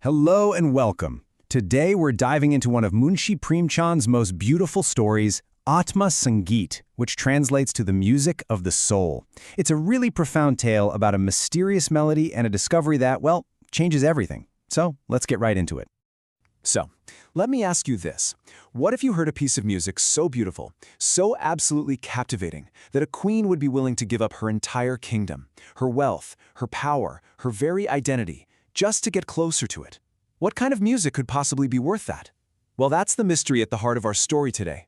Hello and welcome. Today we're diving into one of Munshi Premchand's most beautiful stories, Aatm Sangeet, which translates to the music of the soul. It's a really profound tale about a mysterious melody and a discovery that, well, changes everything. So let's get right into it. So, let me ask you this. What if you heard a piece of music so beautiful, so absolutely captivating, that a queen would be willing to give up her entire kingdom, her wealth, her power, her very identity, just to get closer to it? What kind of music could possibly be worth that? Well, that's the mystery at the heart of our story today.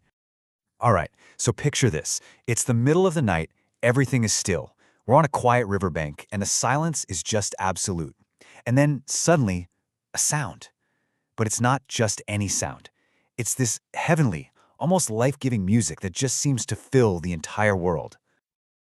All right, so picture this. It's the middle of the night, everything is still. We're on a quiet riverbank, and the silence is just absolute. And then, suddenly, a sound. But it's not just any sound. It's this heavenly, almost life-giving music that just seems to fill the entire world.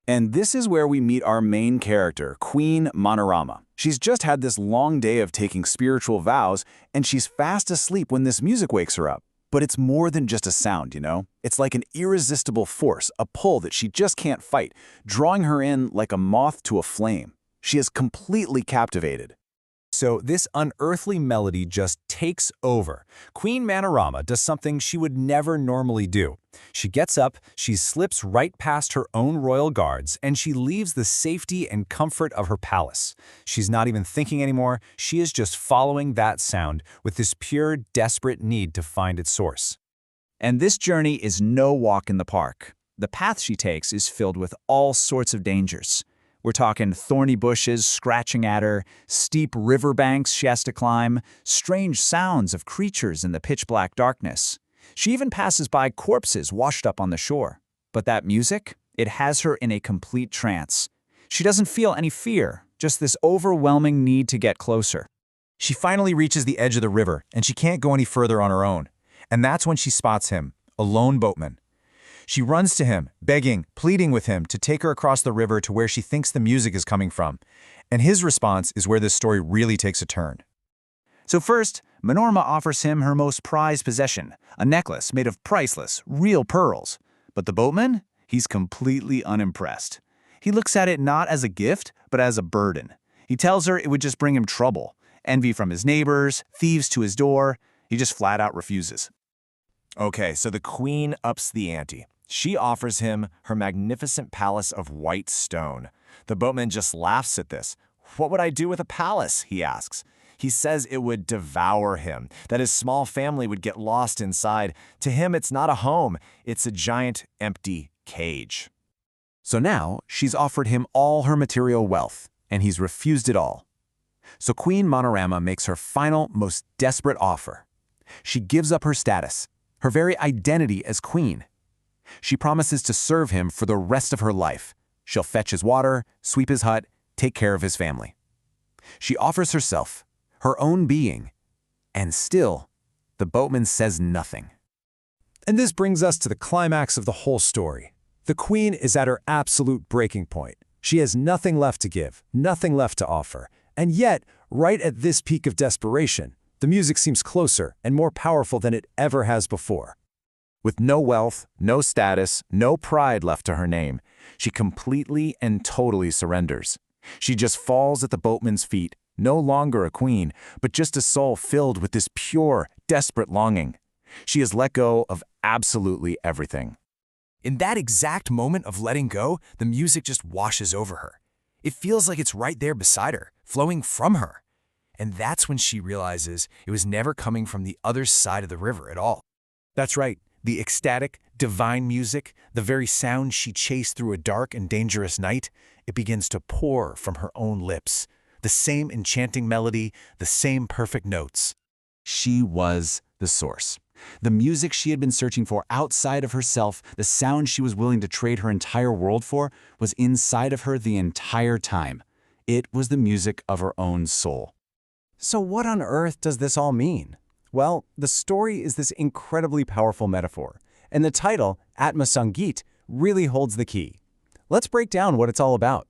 And this is where we meet our main character, Queen Manorama. She's just had this long day of taking spiritual vows, and she's fast asleep when this music wakes her up. But it's more than just a sound, you know? It's like an irresistible force, a pull that she just can't fight, drawing her in like a moth to a flame. She is completely captivated. So this unearthly melody just takes over. Queen Manorama does something she would never normally do. She gets up, she slips right past her own royal guards, and she leaves the safety and comfort of her palace. She's not even thinking anymore, she is just following that sound with this pure, desperate need to find its source. And this journey is no walk in the park. The path she takes is filled with all sorts of dangers. We're talking thorny bushes scratching at her, steep riverbanks she has to climb, strange sounds of creatures in the pitch-black darkness. She even passes by corpses washed up on the shore. But that music, it has her in a complete trance. She doesn't feel any fear, just this overwhelming need to get closer. She finally reaches the edge of the river, and she can't go any further on her own. And that's when she spots him, a lone boatman. She runs to him, begging, pleading with him to take her across the river to where she thinks the music is coming from. And his response is where this story really takes a turn. So first, Manorama offers him her most prized possession, a necklace made of priceless, real pearls. But the boatman? He's completely unimpressed. He looks at it not as a gift, but as a burden. He tells her it would just bring him trouble, envy from his neighbors, thieves to his door. He just flat out refuses. Okay, so the queen ups the ante. She offers him her magnificent palace of white stone. The boatman just laughs at this. What would I do with a palace? He asks. He says it would devour him, that his small family would get lost inside. To him, it's not a home, it's a giant, empty cage. So now, she's offered him all her material wealth, and he's refused it all. So Queen Manorama makes her final, most desperate offer. She gives up her status, her very identity as queen. She promises to serve him for the rest of her life. She'll fetch his water, sweep his hut, take care of his family. She offers herself, her own being, and still, the boatman says nothing. And this brings us to the climax of the whole story. The queen is at her absolute breaking point. She has nothing left to give, nothing left to offer. And yet, right at this peak of desperation, the music seems closer and more powerful than it ever has before. With no wealth, no status, no pride left to her name, she completely and totally surrenders. She just falls at the boatman's feet, no longer a queen, but just a soul filled with this pure, desperate longing. She has let go of absolutely everything. In that exact moment of letting go, the music just washes over her. It feels like it's right there beside her, flowing from her. And that's when she realizes it was never coming from the other side of the river at all. That's right. The ecstatic, divine music, the very sound she chased through a dark and dangerous night, it begins to pour from her own lips. The same enchanting melody, the same perfect notes. She was the source. The music she had been searching for outside of herself, the sound she was willing to trade her entire world for, was inside of her the entire time. It was the music of her own soul. So what on earth does this all mean? Well, the story is this incredibly powerful metaphor, and the title, Aatm Sangeet, really holds the key. Let's break down what it's all about.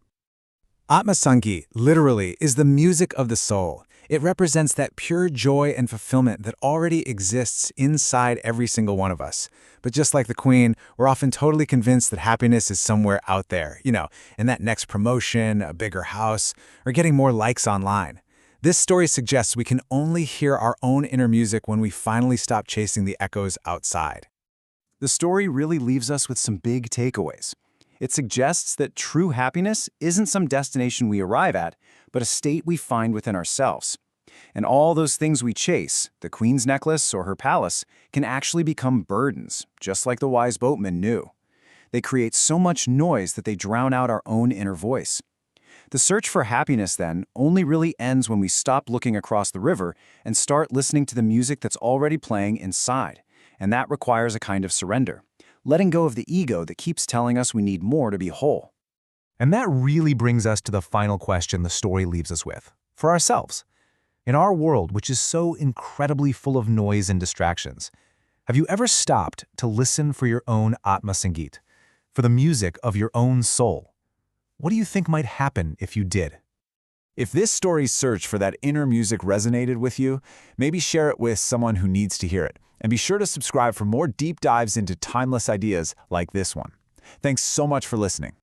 Aatm Sangeet, literally, is the music of the soul. It represents that pure joy and fulfillment that already exists inside every single one of us. But just like the queen, we're often totally convinced that happiness is somewhere out there, in that next promotion, a bigger house, or getting more likes online. This story suggests we can only hear our own inner music when we finally stop chasing the echoes outside. The story really leaves us with some big takeaways. It suggests that true happiness isn't some destination we arrive at, but a state we find within ourselves. And all those things we chase, the queen's necklace or her palace, can actually become burdens, just like the wise boatman knew. They create so much noise that they drown out our own inner voice. The search for happiness, then, only really ends when we stop looking across the river and start listening to the music that's already playing inside. And that requires a kind of surrender, letting go of the ego that keeps telling us we need more to be whole. And that really brings us to the final question the story leaves us with, for ourselves. In our world, which is so incredibly full of noise and distractions, have you ever stopped to listen for your own Aatm Sangeet, for the music of your own soul? What do you think might happen if you did? If this story's search for that inner music resonated with you, maybe share it with someone who needs to hear it. And be sure to subscribe for more deep dives into timeless ideas like this one. Thanks so much for listening.